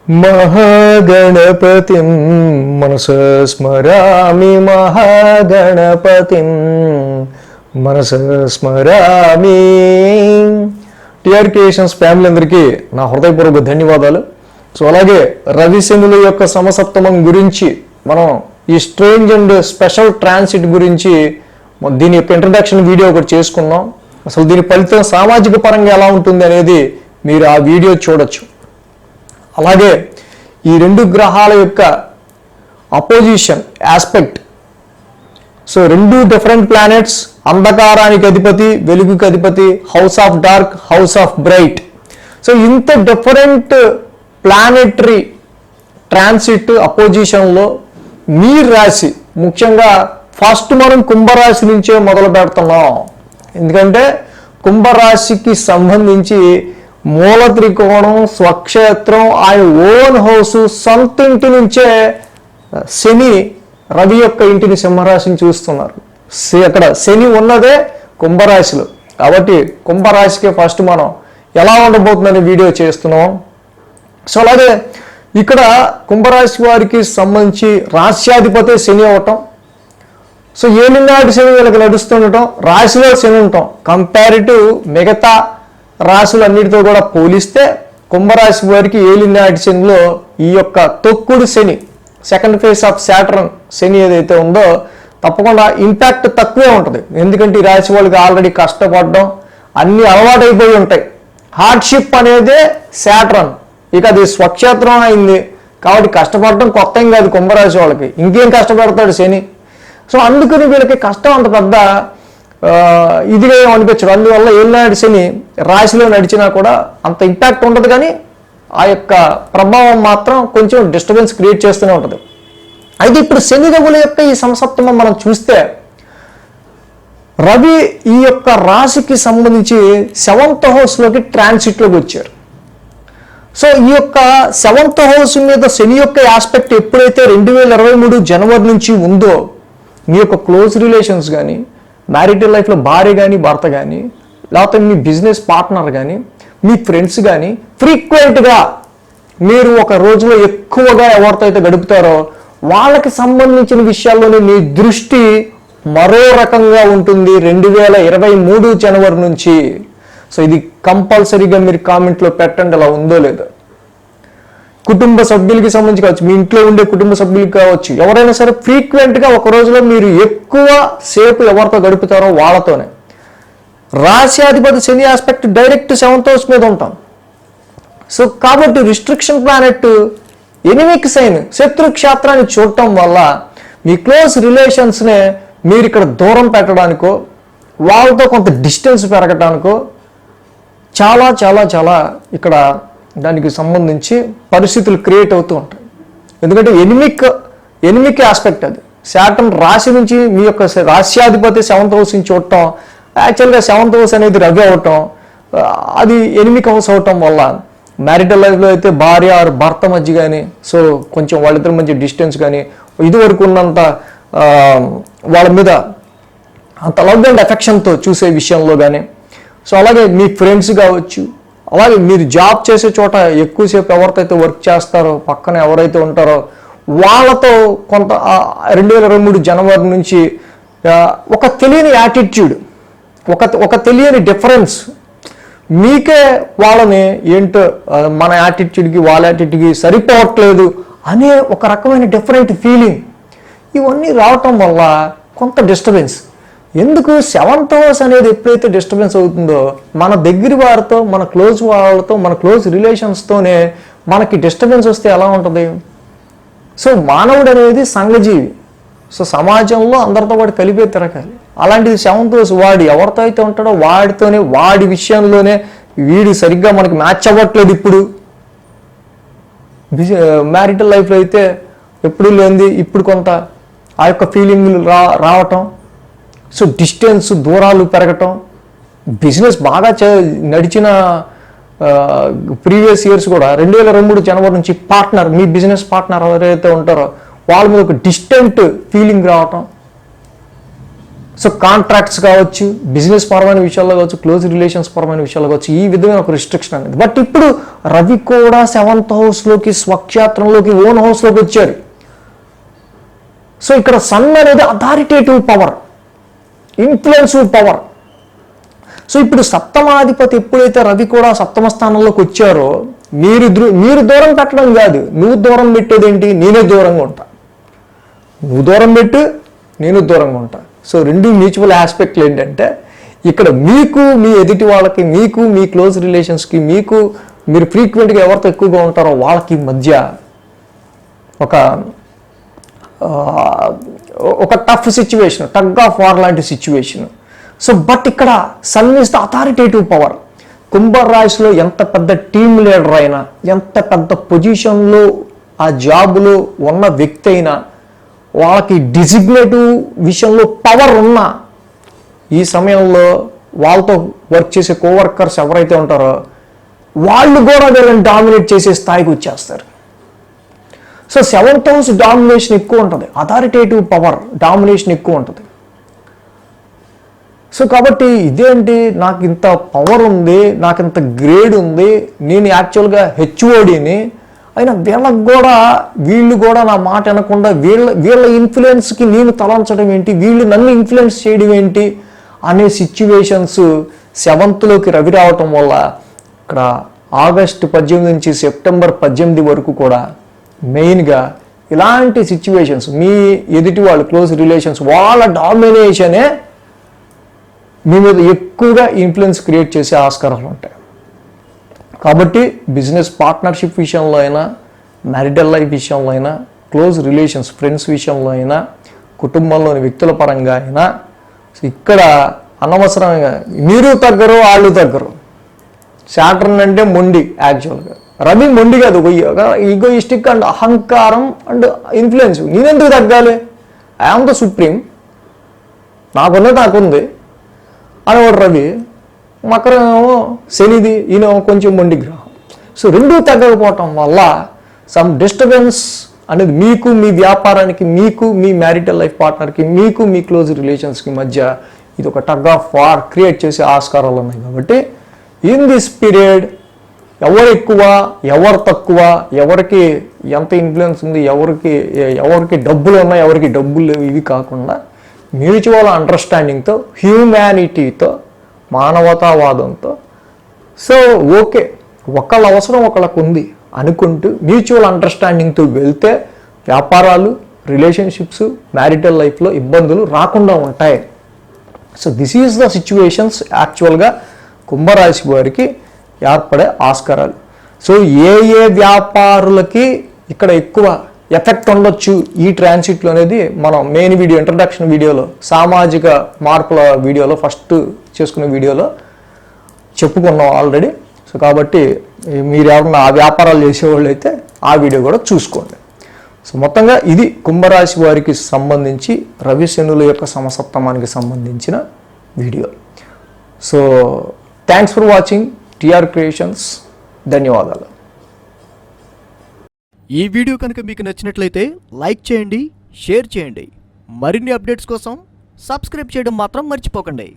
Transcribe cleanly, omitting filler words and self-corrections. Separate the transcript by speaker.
Speaker 1: మహాగణపతిం మనసా స్మరామి మహాగణపతిం మనసా స్మరామి. TR creations family అందరికీ నా హృదయపూర్వక ధన్యవాదాలు. సో అలాగే రవిశనుల యొక్క సమసప్తమం గురించి మనం ఈ స్ట్రేంజ్ అండ్ స్పెషల్ ట్రాన్సిట్ గురించి దీని యొక్క ఇంట్రడక్షన్ వీడియో ఒకటి చేసుకున్నాం. అసలు దీని ఫలితం సామాజిక పరంగా ఎలా ఉంటుంది అనేది మీరు ఆ వీడియో చూడొచ్చు. అలాగే ఈ రెండు గ్రహాల యొక్క అపోజిషన్ ఆస్పెక్ట్, సో రెండు డిఫరెంట్ ప్లానెట్స్, అంధకారానికి అధిపతి వెలుగుకి అధిపతి, house of dark house of bright. So ఇంత డిఫరెంట్ ప్లానెటరీ ట్రాన్సిట్ అపోజిషన్లో మీ రాశి ముఖ్యంగా ఫస్ట్ మనం కుంభరాశి నుంచే మొదలు పెడుతున్నాం. ఎందుకంటే కుంభరాశికి సంబంధించి మూల త్రికోణం, స్వక్షేత్రం, ఆయన ఓన్ హౌస్, సొంత ఇంటి నుంచే శని రవి యొక్క ఇంటిని సింహరాశిని చూస్తున్నారు. అక్కడ శని ఉన్నదే కుంభరాశిలో. కాబట్టి కుంభరాశికి ఫస్ట్ మనం ఎలా ఉండబోతుందని వీడియో చేస్తున్నాం. సో అలాగే ఇక్కడ కుంభరాశి వారికి సంబంధించి రాశ్యాధిపతి శని అవటం, సో ఏలినాటి శని వీళ్ళకి నడుస్తుండటం, రాశిలో శని ఉండటం కంపారిటివ్ మిగతా రాశులన్నిటితో కూడా పోలిస్తే కుంభరాశి వారికి ఏలినాటి శనిలో ఈ యొక్క తొక్కుడు శని, సెకండ్ ఫేజ్ ఆఫ్ సాటర్న్ శని ఏదైతే ఉందో తప్పకుండా ఇంపాక్ట్ తక్కువే ఉంటుంది. ఎందుకంటే ఈ రాశి వాళ్ళకి ఆల్రెడీ కష్టపడడం అన్ని అలవాటైపోయి ఉంటాయి. హార్డ్షిప్ అనేదే సాటర్న్, ఇక అది స్వక్షేత్రం అయింది కాబట్టి కష్టపడడం కొత్త ఏం కాదు కుంభరాశి వాళ్ళకి. ఇంకేం కష్టపడతాడు శని. సో అందుకని వీళ్ళకి కష్టం అంత పెద్ద ఇదిగా అనిపించదు. అందువల్ల ఏలినాటి శని రాశిలో నడిచినా కూడా అంత ఇంపాక్ట్ ఉండదు, కానీ ఆ యొక్క ప్రభావం మాత్రం కొంచెం డిస్టర్బెన్స్ క్రియేట్ చేస్తూనే ఉంటుంది. అయితే ఇప్పుడు శని రవుల యొక్క ఈ సమసప్తమం మనం చూస్తే రవి ఈ యొక్క రాశికి సంబంధించి 7th హౌస్లోకి ట్రాన్సిట్లోకి వచ్చారు. సో ఈ యొక్క 7th హౌస్ మీద శని యొక్క ఆస్పెక్ట్ ఎప్పుడైతే 2023 జనవరి నుంచి ఉందో మీ యొక్క క్లోజ్ రిలేషన్స్ కానీ, మ్యారిటల్ లైఫ్లో భార్య కానీ భర్త కానీ, లేకపోతే మీ బిజినెస్ పార్ట్నర్ కానీ, మీ ఫ్రెండ్స్ కానీ ఫ్రీక్వెంట్గా మీరు ఒక రోజులో ఎక్కువగా ఎవరితో అయితే గడుపుతారో వాళ్ళకి సంబంధించిన విషయాల్లోనే మీ దృష్టి మరో రకంగా ఉంటుంది 2023 జనవరి నుంచి. సో ఇది కంపల్సరీగా మీరు కామెంట్లో పెట్టండి ఎలా ఉందో లేదో. కుటుంబ సభ్యులకి సంబంధించి కావచ్చు, మీ ఇంట్లో ఉండే కుటుంబ సభ్యులకి కావచ్చు, ఎవరైనా సరే ఫ్రీక్వెంట్గా ఒక రోజులో మీరు ఎక్కువ సేపు ఎవరితో గడుపుతారో వాళ్ళతోనే. రాశ్యాధిపతి శని ఆస్పెక్ట్ డైరెక్ట్ 7th హౌస్ మీద ఉంటాం. సో కాబట్టి రిస్ట్రిక్షన్ ప్లానెట్ ఎనిమిక్ సైన్ శత్రు క్షేత్రాన్ని చూడటం వల్ల మీ క్లోజ్ రిలేషన్స్నే మీరు ఇక్కడ దూరం పెట్టడానికో వాళ్ళతో కొంత డిస్టెన్స్ పెరగడానికో చాలా చాలా చాలా ఇక్కడ దానికి సంబంధించి పరిస్థితులు క్రియేట్ అవుతూ ఉంటాయి. ఎందుకంటే ఎనిమిక్ ఆస్పెక్ట్ అది. శాటర్న్ రాశి నుంచి మీ యొక్క రాశ్యాధిపతి 7th హౌస్ నుంచి చూడటం, యాక్చువల్గా 7th హౌస్ అనేది రవి అవటం, అది ఎనిమిక్ హౌస్ అవటం వల్ల మ్యారిటల్ లైఫ్లో అయితే భార్య ఆరు భర్త మధ్య కానీ, సో కొంచెం వాళ్ళిద్దరి మధ్య డిస్టెన్స్ కానీ, ఇదివరకు ఉన్నంత వాళ్ళ మీద అంత లవ్ అండ్ ఎఫెక్షన్తో చూసే విషయంలో కానీ, సో అలాగే మీ ఫ్రెండ్స్ కావచ్చు, అలాగే మీరు జాబ్ చేసే చోట ఎక్కువసేపు ఎవరితో అయితే వర్క్ చేస్తారో పక్కన ఎవరైతే ఉంటారో వాళ్ళతో కొంత 2023 జనవరి నుంచి ఒక తెలియని యాటిట్యూడ్, ఒక తెలియని డిఫరెన్స్, మీకే వాళ్ళని ఏంటో మన యాటిట్యూడ్కి వాళ్ళ యాటిట్యూడ్కి సరిపోవట్లేదు అనే ఒక రకమైన డిఫరెంట్ ఫీలింగ్, ఇవన్నీ రావటం వల్ల కొంత డిస్టర్బెన్స్. ఎందుకు 7th హౌస్ అనేది ఎప్పుడైతే డిస్టర్బెన్స్ అవుతుందో మన దగ్గర వారితో, మన క్లోజ్ వాళ్ళతో, మన క్లోజ్ రిలేషన్స్తోనే మనకి డిస్టర్బెన్స్ వస్తే ఎలా ఉంటుంది? సో మానవుడు అనేది సంఘజీవి. సో సమాజంలో అందరితో వాడు కలిపే తిరగాలి. అలాంటిది 7th హౌస్ వాడు ఎవరితో అయితే ఉంటాడో వాడితోనే, వాడి విషయంలోనే వీడు సరిగ్గా మనకి మ్యాచ్ అవ్వట్లేదు. ఇప్పుడు మ్యారిటల్ లైఫ్లో అయితే ఎప్పుడు లేనిది ఇప్పుడు కొంత ఆ యొక్క ఫీలింగ్లు రావటం, సో డిస్టెన్స్ దూరాలు పెరగటం, బిజినెస్ బాగా నడిచిన ప్రీవియస్ ఇయర్స్ కూడా 2023 జనవరి నుంచి పార్ట్నర్, మీ బిజినెస్ పార్ట్నర్ ఎవరైతే ఉంటారో వాళ్ళ మీద ఒక డిస్టెంట్ ఫీలింగ్ రావటం, సో కాంట్రాక్ట్స్ కావచ్చు, బిజినెస్ పరమైన విషయాల్లో కావచ్చు, క్లోజ్ రిలేషన్స్ పరమైన విషయాల్లో కావచ్చు, ఈ విధమైన ఒక రిస్ట్రిక్షన్ అనేది. బట్ ఇప్పుడు రవి కూడా 7th హౌస్లోకి, స్వక్షేత్రంలోకి, ఓన్ హౌస్లోకి వచ్చారు. సో ఇక్కడ సన్ అనేది అథారిటేటివ్ పవర్, ఇన్ఫ్లుయెన్సివ్ పవర్. సో ఇప్పుడు సప్తమాధిపతి ఎప్పుడైతే రవి కూడా 7వ స్థానంలోకి వచ్చారో, మీరు దూరం పెట్టడం కాదు, నువ్వు దూరం పెట్టేది ఏంటి, నేనే దూరంగా ఉంటా, నువ్వు దూరం పెట్టు, నేను దూరంగా ఉంటా. సో రెండు మ్యూచువల్ ఆస్పెక్ట్లు ఏంటంటే, ఇక్కడ మీకు మీ ఎదుటి వాళ్ళకి, మీకు మీ క్లోజ్ రిలేషన్స్కి, మీరు ఫ్రీక్వెంట్గా ఎవరితో ఎక్కువగా ఉంటారో వాళ్ళకి మధ్య ఒక tough situation, tug of war లాంటి సిచ్యువేషన్. సో బట్ ఇక్కడ sun is the authoritative power. కుంభరాశిలో ఎంత పెద్ద టీమ్ లీడర్ అయినా, ఎంత పెద్ద పొజిషన్లో ఆ జాబులో ఉన్న వ్యక్తి అయినా, వాళ్ళకి డిజిగ్నేటివ్ విషయంలో పవర్ ఉన్నా, ఈ సమయంలో వాళ్ళతో వర్క్ చేసే కోవర్కర్స్ ఎవరైతే ఉంటారో వాళ్ళు కూడా వీళ్ళని డామినేట్ చేసే స్థాయికి వచ్చేస్తారు. సో 7th హౌస్ డామినేషన్ ఎక్కువ ఉంటుంది, అథారిటేటివ్ పవర్ డామినేషన్ ఎక్కువ ఉంటుంది. సో కాబట్టి ఇదేంటి, నాకు ఇంత పవర్ ఉంది, నాకు ఇంత గ్రేడ్ ఉంది, నేను యాక్చువల్గా హెచ్ఓడిని అయినా వీళ్ళు కూడా నా మాట వినకుండా వీళ్ళ ఇన్ఫ్లుయెన్స్కి నేను తలంచడం ఏంటి, వీళ్ళు నన్ను ఇన్ఫ్లుయెన్స్ చేయడం ఏంటి అనే సిచ్యువేషన్స్ 7th రవి రావటం వల్ల ఇక్కడ ఆగస్టు 18 నుంచి సెప్టెంబర్ 18 వరకు కూడా మెయిన్గా ఇలాంటి సిచ్యువేషన్స్, మీ ఎదుటి వాళ్ళు క్లోజ్ రిలేషన్స్ వాళ్ళ డామినేషనే మీ మీద ఎక్కువగా ఇన్ఫ్లుయెన్స్ క్రియేట్ చేసే ఆస్కారాలు ఉంటాయి. కాబట్టి బిజినెస్ పార్ట్నర్షిప్ విషయంలో అయినా, మ్యారిటల్ లైఫ్ విషయంలో అయినా, క్లోజ్ రిలేషన్స్ ఫ్రెండ్స్ విషయంలో అయినా, కుటుంబంలోని వ్యక్తుల పరంగా అయినా, ఇక్కడ అనవసరంగా మీరు తగ్గరు, వాళ్ళు తగ్గరు. సాటర్న్ అంటే మొండి, యాక్చువల్గా రవి మొండి కాదు, ఈగోయిస్టిక్ అండ్ అహంకారం అండ్ ఇన్ఫ్లుయెన్స్. నేనెందుకు తగ్గాలి, ఐఆమ్ ద సుప్రీం, నాకుంది అనేవాడు రవి. మకరం ఏమో శనిది, ఈయన కొంచెం మొండి గ్రహం. సో రెండూ తగ్గకపోవటం వల్ల సమ్ డిస్టర్బెన్స్ అనేది మీకు, మీ వ్యాపారానికి, మీకు మీ మ్యారిటల్ లైఫ్ పార్ట్నర్కి, మీకు మీ క్లోజ్ రిలేషన్స్కి మధ్య ఇది ఒక టగ్ ఆఫ్ వార్ క్రియేట్ చేసే ఆస్కారాలు ఉన్నాయి. కాబట్టి ఇన్ దిస్ పీరియడ్ ఎవరు ఎక్కువ, ఎవరు తక్కువ, ఎవరికి ఎంత ఇన్ఫ్లుయెన్స్ ఉంది, ఎవరికి డబ్బులు ఉన్నాయి, ఎవరికి డబ్బులు లేవు, ఇవి కాకుండా మ్యూచువల్ అండర్స్టాండింగ్తో, హ్యూమానిటీతో, మానవతావాదంతో, సో ఓకే ఒకళ్ళ అవసరం ఒకళ్ళకు ఉంది అనుకుంటూ మ్యూచువల్ అండర్స్టాండింగ్తో వెళ్తే వ్యాపారాలు, రిలేషన్షిప్స్, మ్యారిటల్ లైఫ్లో ఇబ్బందులు రాకుండా ఉంటాయి. So this is the situations యాక్చువల్గా కుంభరాశి వారికి ఏర్పడే ఆస్కారాలు. సో ఏ వ్యాపారులకి ఇక్కడ ఎక్కువ ఎఫెక్ట్ ఉండొచ్చు ఈ ట్రాన్సిట్లో అనేది మనం మెయిన్ వీడియో, ఇంట్రడక్షన్ వీడియోలో, సామాజిక మార్పుల వీడియోలో, ఫస్ట్ చేసుకునే వీడియోలో చెప్పుకున్నాం ఆల్రెడీ. సో కాబట్టి మీరు ఎవరన్నా ఆ వ్యాపారాలు చేసేవాళ్ళు అయితే ఆ వీడియో కూడా చూసుకోండి. సో మొత్తంగా ఇది కుంభరాశి వారికి సంబంధించి రవి శనుల యొక్క సమసప్తమానికి సంబంధించిన video. So thanks for watching TR creations. ధన్యవాదాలు.
Speaker 2: ఈ వీడియో కనుక మీకు నచ్చినట్లయితే లైక్ చేయండి, షేర్ చేయండి. మరిన్ని అప్డేట్స్ కోసం సబ్స్క్రైబ్ చేయడం మాత్రం మర్చిపోకండి.